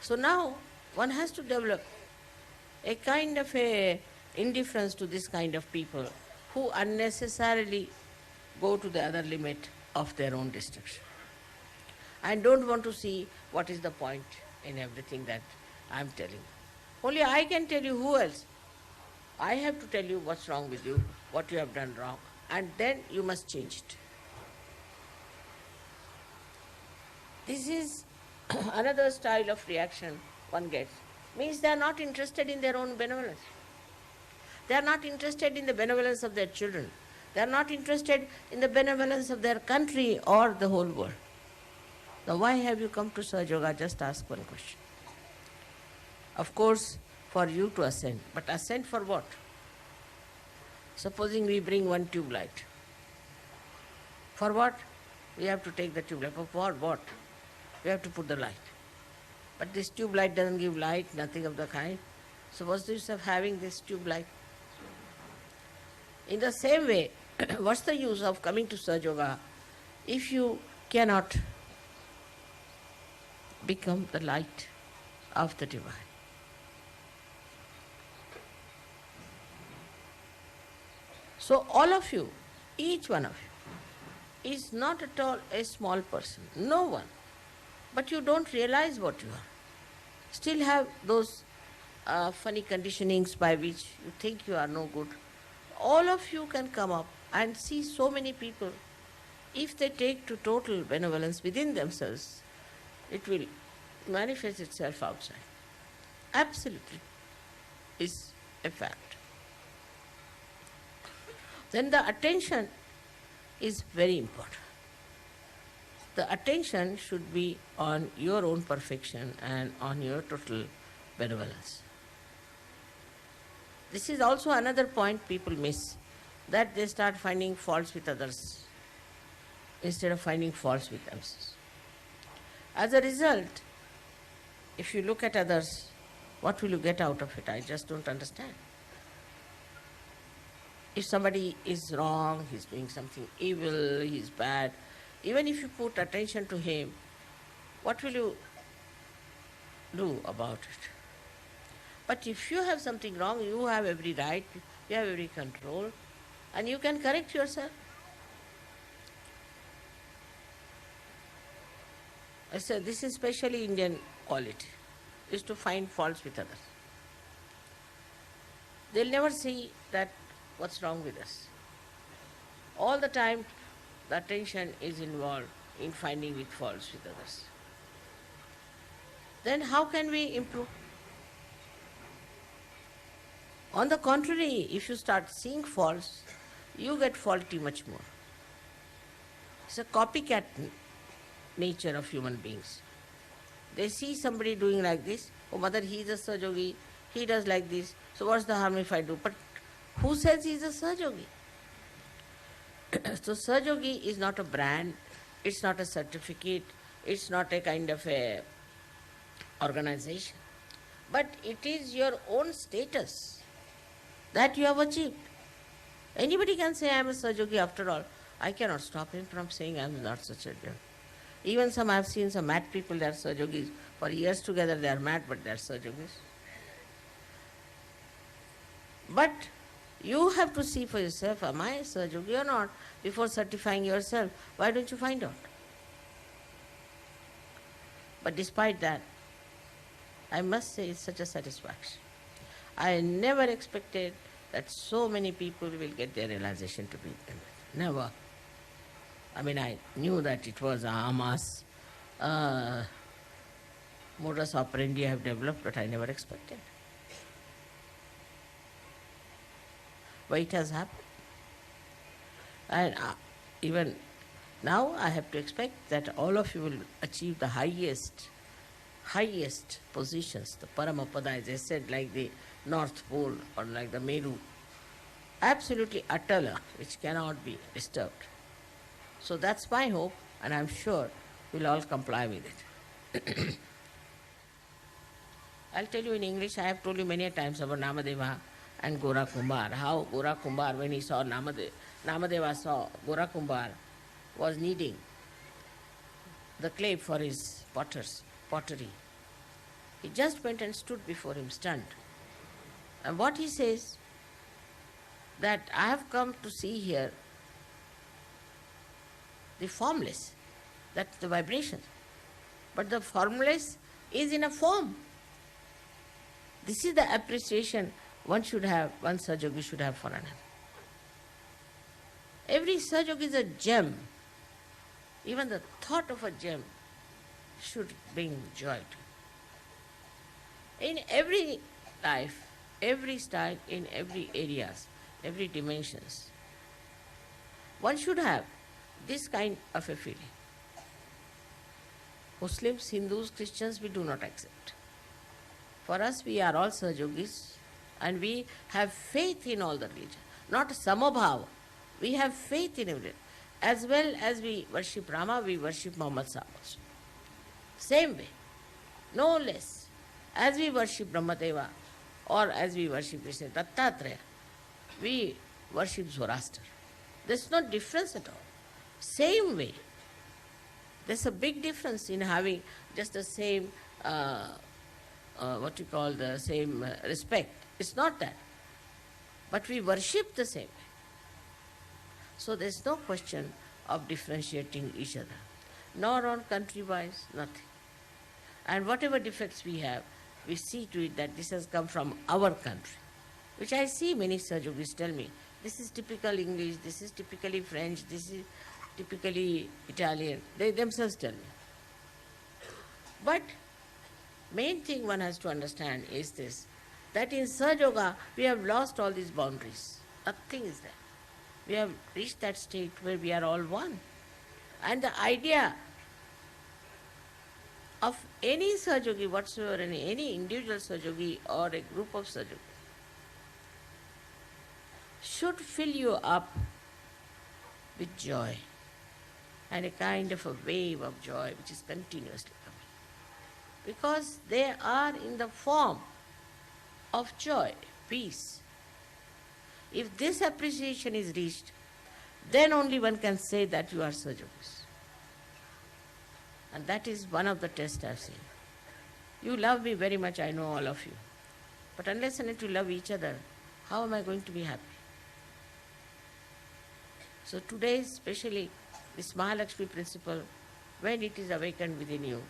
So now one has to develop a kind of a indifference to this kind of people who unnecessarily go to the other limit of their own destruction. I don't want to see what is the point in everything that I'm telling. Only I can tell you. Who else? I have to tell you what's wrong with you, what you have done wrong, and then you must change it. This is another style of reaction one gets. Means they are not interested in their own benevolence. They are not interested in the benevolence of their children. They are not interested in the benevolence of their country or the whole world. Now, why have you come to Sahaja Yoga? Just ask one question. Of course, for you to ascend. But ascend for what? Supposing we bring one tube light. For what? We have to take the tube light. For what? We have to put the light. But this tube light doesn't give light, nothing of the kind. So what's the use of having this tube light? In the same way, what's the use of coming to Sahaja Yoga if you cannot become the light of the divine? So all of you, each one of you, is not at all a small person. No one. But you don't realize what you are. Still have those funny conditionings by which you think you are no good. All of you can come up and see so many people. If they take to total benevolence within themselves, it will manifest itself outside. Absolutely is a fact. Then the attention is very important. The attention should be on your own perfection and on your total benevolence. This is also another point people miss, that they start finding faults with others instead of finding faults with themselves. As a result, if you look at others, what will you get out of it? I just don't understand. If somebody is wrong, he's doing something evil, he's bad, even if you put attention to him, what will you do about it? But if you have something wrong, you have every right, you have every control, and you can correct yourself. I said, this is specially Indian quality, is to find faults with others. They'll never see that what's wrong with us. All the time, the attention is involved in finding with faults with others. Then how can we improve? On the contrary, if you start seeing faults, you get faulty much more. It's a copycat nature of human beings. They see somebody doing like this, oh mother, he is a Sahaja Yogi, he does like this, so what's the harm if I do? But who says he is a Sahaja Yogi? So Sahaja Yogi is not a brand, it's not a certificate, it's not a kind of a organization, but it is your own status that you have achieved. Anybody can say I am a Sahaja Yogi after all. I cannot stop him from saying I am not such a yogi. Even some, I have seen some mad people, they are Sahaja Yogis. For years together they are mad, but they are Sahaja Yogis. But you have to see for yourself, am I a Sahaja Yogi or not, before certifying yourself. Why don't you find out? But despite that, I must say it's such a satisfaction. I never expected that so many people will get their realization to be them. Never. I mean, I knew that it was Ama's modus operandi I have developed, but I never expected. But it has happened. And even now I have to expect that all of you will achieve the highest positions, the Paramapada, as I said, like the North Pole or like the Meru, absolutely Atala, which cannot be disturbed. So that's my hope, and I'm sure we'll all comply with it. I'll tell you in English, I have told you many times about Namadeva and Gora Kumbhar, how Gora Kumbhar, when he saw Namadeva saw Gora Kumbhar was kneading the clay for his pottery. He just went and stood before him, stunned. And what he says, that I have come to see here the formless, that's the vibration. But the formless is in a form. This is the appreciation one Sahaja should have for another. Every Sahaja is a gem. Even the thought of a gem should bring joy to you. In every life, every style, in every areas, every dimensions, one should have this kind of a feeling. Muslims, Hindus, Christians, we do not accept. For us, we are all Sahajogis and we have faith in all the religion. Not Samabhava. We have faith in everything. As well as we worship Rama, we worship Muhammad Sahib also. Same way. No less. As we worship Brahmadeva or as we worship Krishna Dattatreya, we worship Zoroaster. There's no difference at all. Same way. There's a big difference in having just the same, the same respect. It's not that. But we worship the same way. So there's no question of differentiating each other. Nor on country-wise, nothing. And whatever defects we have, we see to it that this has come from our country. Which I see many Sahajogis tell me, this is typical English, this is typically French, this is typically Italian. They themselves tell me. But main thing one has to understand is this, that in Sahaja we have lost all these boundaries. Nothing is there. We have reached that state where we are all one. And the idea of any Sahajogi whatsoever, any individual Sahajogi or a group of Sahajogi, should fill you up with joy and a kind of a wave of joy which is continuously coming. Because they are in the form of joy, peace. If this appreciation is reached, then only one can say that you are Sahajogis. And that is one of the tests I have seen. You love me very much, I know all of you. But unless and until you love each other, how am I going to be happy? So today, especially this Mahalakshmi principle, when it is awakened within you,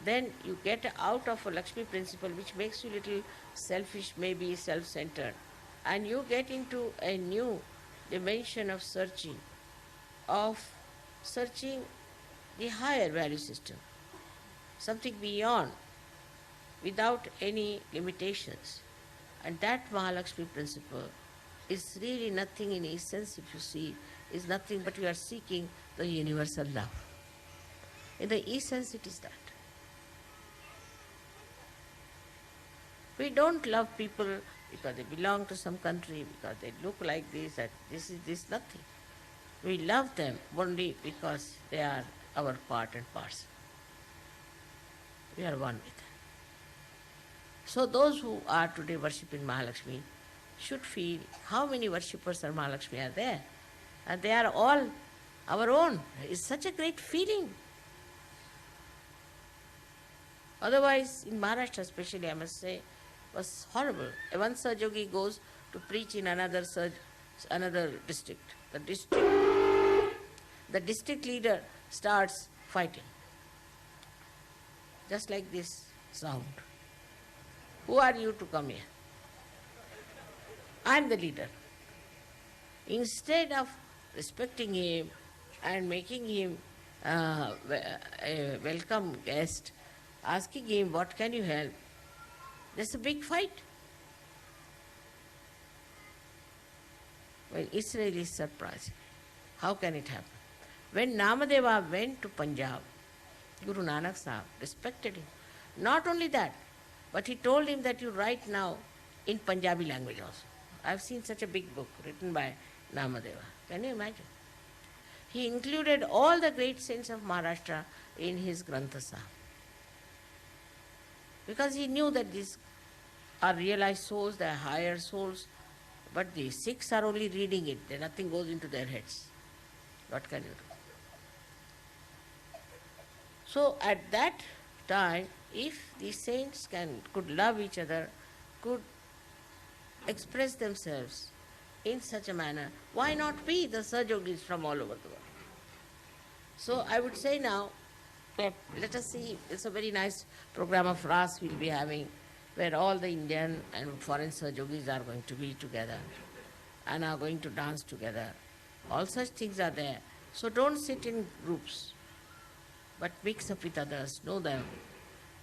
then you get out of a Lakshmi principle which makes you little selfish, maybe self-centered, and you get into a new dimension of searching the higher value system, something beyond, without any limitations. And that Mahalakshmi principle is really nothing in essence, if you see, is nothing but you are seeking the universal love. In the essence it is that. We don't love people because they belong to some country, because they look like this, that this is this, nothing. We love them only because they are our part and parcel. We are one with them. So those who are today worshipping Mahalakshmi should feel how many worshippers of Mahalakshmi are there. And they are all our own. It's such a great feeling. Otherwise, in Maharashtra especially, I must say, was horrible. One Sahajogi goes to preach in another district. The district leader starts fighting. Just like this sound. Who are you to come here? I am the leader. Instead of respecting him and making him a welcome guest, asking him, what can you help? There's a big fight. Well, it's really surprising. How can it happen? When Namadeva went to Punjab, Guru Nanak Sahib respected him. Not only that, but he told him that you write now in Punjabi language also. I've seen such a big book written by Namadeva. Can you imagine? He included all the great saints of Maharashtra in his Grantha Sahib. Because he knew that these are realized souls, they are higher souls, but the Sikhs are only reading it, nothing goes into their heads. What can you do? So at that time, If the saints could love each other, could express themselves in such a manner, why not we, the Sahajogis from all over the world? So I would say now that let us see, it's a very nice program of Ras we'll be having, where all the Indian and foreign Sahajogis are going to be together and are going to dance together. All such things are there. So don't sit in groups, but mix up with others, know them.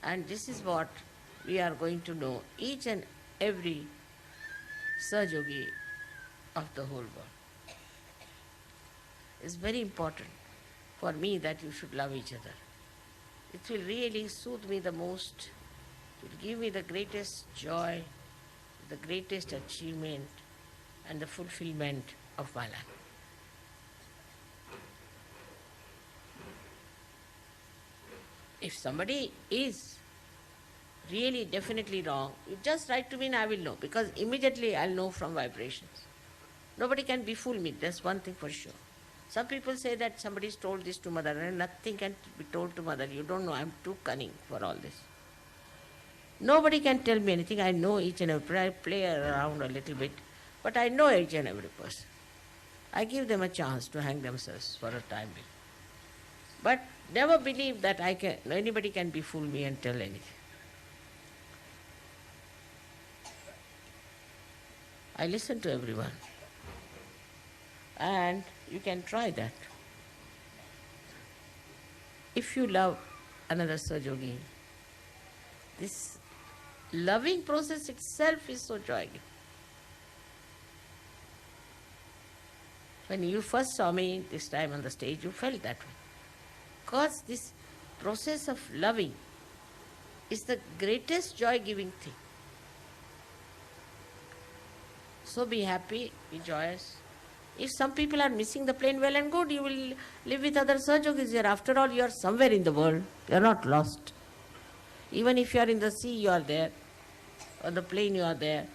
And this is what we are going to know, each and every Sahajogi of the whole world. It's very important for me that you should love each other. It will really soothe me the most. It will give me the greatest joy, the greatest achievement, and the fulfillment of my life. If somebody is really definitely wrong, you just write to me and I will know, because immediately I'll know from vibrations. Nobody can befool me, that's one thing for sure. Some people say that somebody's told this to mother, and nothing can be told to mother. You don't know, I'm too cunning for all this. Nobody can tell me anything. I know each and every, I play around a little bit, but I know each and every person. I give them a chance to hang themselves for a time being. But never believe that anybody can befool me and tell anything. I listen to everyone. And you can try that. If you love another Sahajogi, this loving process itself is so joy-giving. When you first saw me this time on the stage, you felt that way. Because this process of loving is the greatest joy-giving thing. So be happy, be joyous. If some people are missing the plane, well and good, you will live with other Sahajogis here. After all, you are somewhere in the world. You are not lost. Even if you are in the sea, you are there. On the plane, you are there.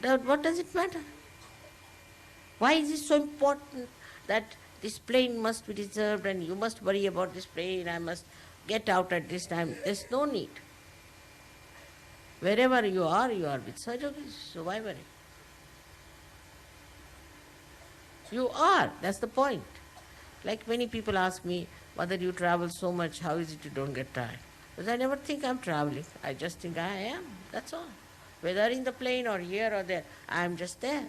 What does it matter? Why is it so important that this plane must be reserved and you must worry about this plane, I must get out at this time? There's no need. Wherever you are with Sahajogis, so why worry? You are, that's the point. Like many people ask me, Mother, you travel so much, how is it you don't get tired? Because I never think I'm traveling. I just think I am, that's all. Whether in the plane or here or there, I am just there.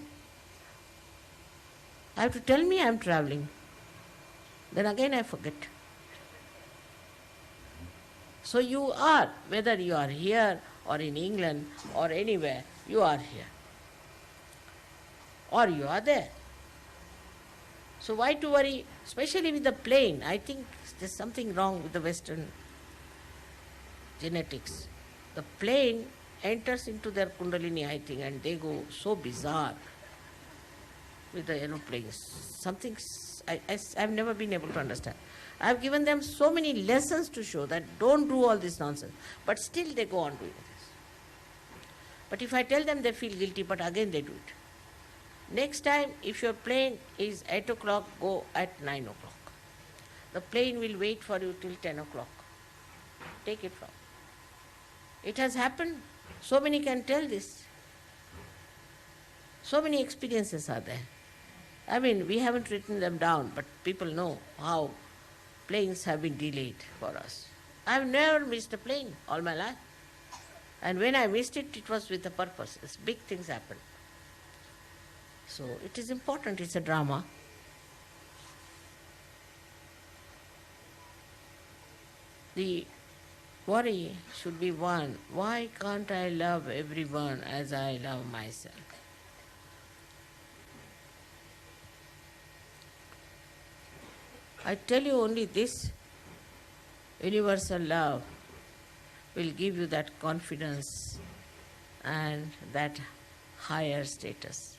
I have to tell me I'm traveling. Then again I forget. So you are, whether you are here or in England or anywhere, you are here. Or you are there. So why to worry, especially with the plane? I think there's something wrong with the Western genetics. The plane enters into their Kundalini, I think, and they go so bizarre with the aeroplanes. Something I've never been able to understand. I've given them so many lessons to show that don't do all this nonsense, but still they go on doing this. But if I tell them, they feel guilty, but again they do it. Next time, if your plane is 8 o'clock, go at 9 o'clock. The plane will wait for you till 10 o'clock. Take it from. It has happened. So many can tell this. So many experiences are there. I mean, we haven't written them down, but people know how planes have been delayed for us. I've never missed a plane all my life. And when I missed it, it was with a purpose. It's big things happen. So it is important, it's a drama. The worry should be one, why can't I love everyone as I love myself? I tell you only this, universal love will give you that confidence and that higher status.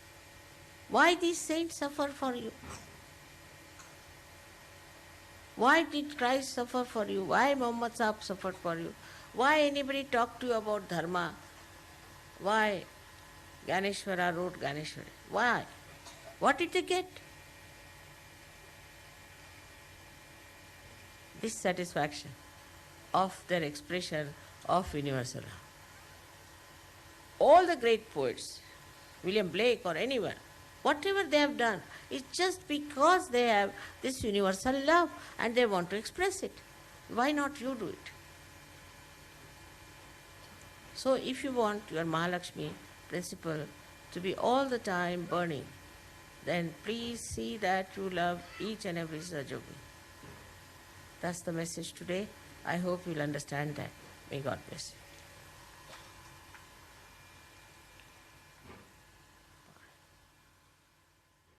Why these saints suffer for you? Why did Christ suffer for you? Why Muhammad Sahib suffered for you? Why anybody talked to you about dharma? Why Ganeshwara wrote Ganeshwara? Why? What did they get? This satisfaction. of their expression of universal love. All the great poets, William Blake or anyone, whatever they have done, is just because they have this universal love and they want to express it. Why not you do it? So if you want your Mahalakshmi principle to be all the time burning, then please see that you love each and every Sahajogi. That's the message today. I hope you'll understand that. May God bless you.